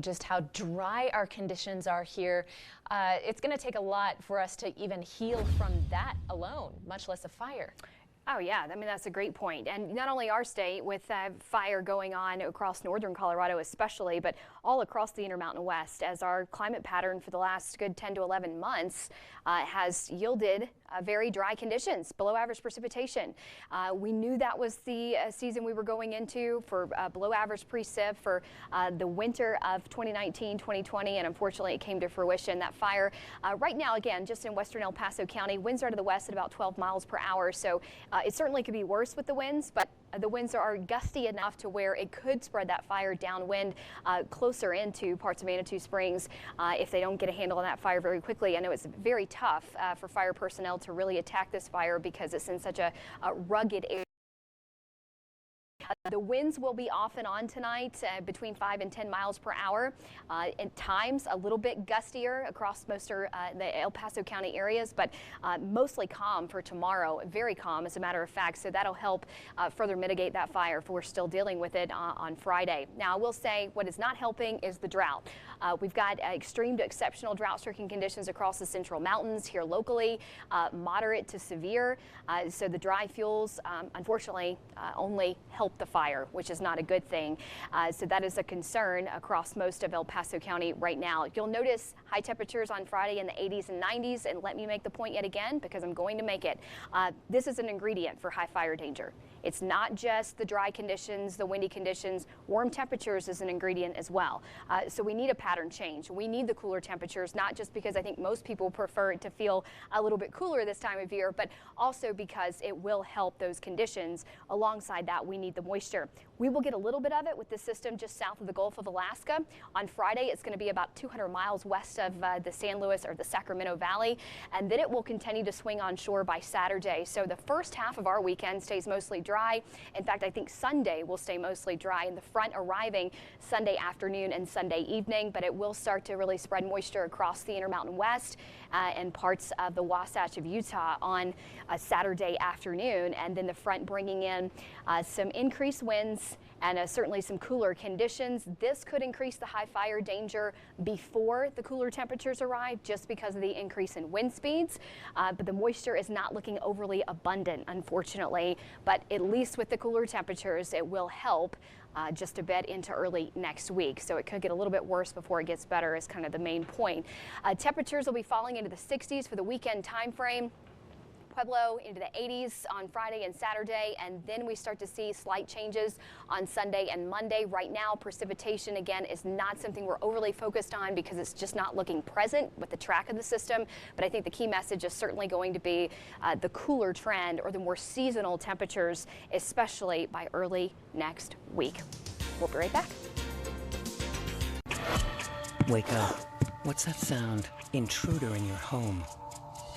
Just how dry our conditions are here. It's going to take a lot for us to even heal from that alone, much less a fire. Oh yeah, I mean, that's a great point. And not only our state with fire going on across northern Colorado especially, but all across the Intermountain West, as our climate pattern for the last good 10 to 11 months has yielded very dry conditions, below average precipitation. We knew that was the season we were going into for below average precip for the winter of 2019-2020, and unfortunately it came to fruition. That fire right now, again, just in western El Paso County, winds are out of the west at about 12 miles per hour, so it certainly could be worse with the winds, but the winds are gusty enough to where it could spread that fire downwind closer into parts of Manitou Springs if they don't get a handle on that fire very quickly. I know it's very tough for fire personnel to really attack this fire because it's in such a rugged area. The winds will be off and on tonight between 5 and 10 miles per hour. At times a little bit gustier across most of the El Paso County areas, but mostly calm for tomorrow. Very calm, as a matter of fact, so that'll help further mitigate that fire if we're still dealing with it on Friday. Now, I will say what is not helping is the drought. We've got extreme to exceptional drought-stricken conditions across the Central Mountains here locally, moderate to severe. So the dry fuels, unfortunately, only help the fire, which is not a good thing. So that is a concern across most of El Paso County right now. You'll notice high temperatures on Friday in the 80s and 90s, and let me make the point yet again because I'm going to make it. This is an ingredient for high fire danger. It's not just the dry conditions, the windy conditions. Warm temperatures is an ingredient as well. So we need a pattern change. We need the cooler temperatures, not just because I think most people prefer it to feel a little bit cooler this time of year, but also because it will help those conditions. Alongside that, we need the moisture. We will get a little bit of it with the system just south of the Gulf of Alaska. On Friday, it's going to be about 200 miles west of the San Luis or the Sacramento Valley, and then it will continue to swing on shore by Saturday. So the first half of our weekend stays mostly dry. In fact, I think Sunday will stay mostly dry, and the front arriving Sunday afternoon and Sunday evening, but it will start to really spread moisture across the Intermountain West and parts of the Wasatch of Utah on Saturday afternoon, and then the front bringing in some increased winds and certainly some cooler conditions. This could increase the high fire danger before the cooler temperatures arrive just because of the increase in wind speeds. But the moisture is not looking overly abundant, unfortunately. But at least with the cooler temperatures, it will help just a bit into early next week. So it could get a little bit worse before it gets better is kind of the main point. Temperatures will be falling into the 60s for the weekend time frame. Pueblo into the 80s on Friday and Saturday, and then we start to see slight changes on Sunday and Monday. Right now, precipitation, again, is not something we're overly focused on because it's just not looking present with the track of the system. But I think the key message is certainly going to be the cooler trend or the more seasonal temperatures, especially by early next week. We'll be right back. Wake up. What's that sound? Intruder in your home.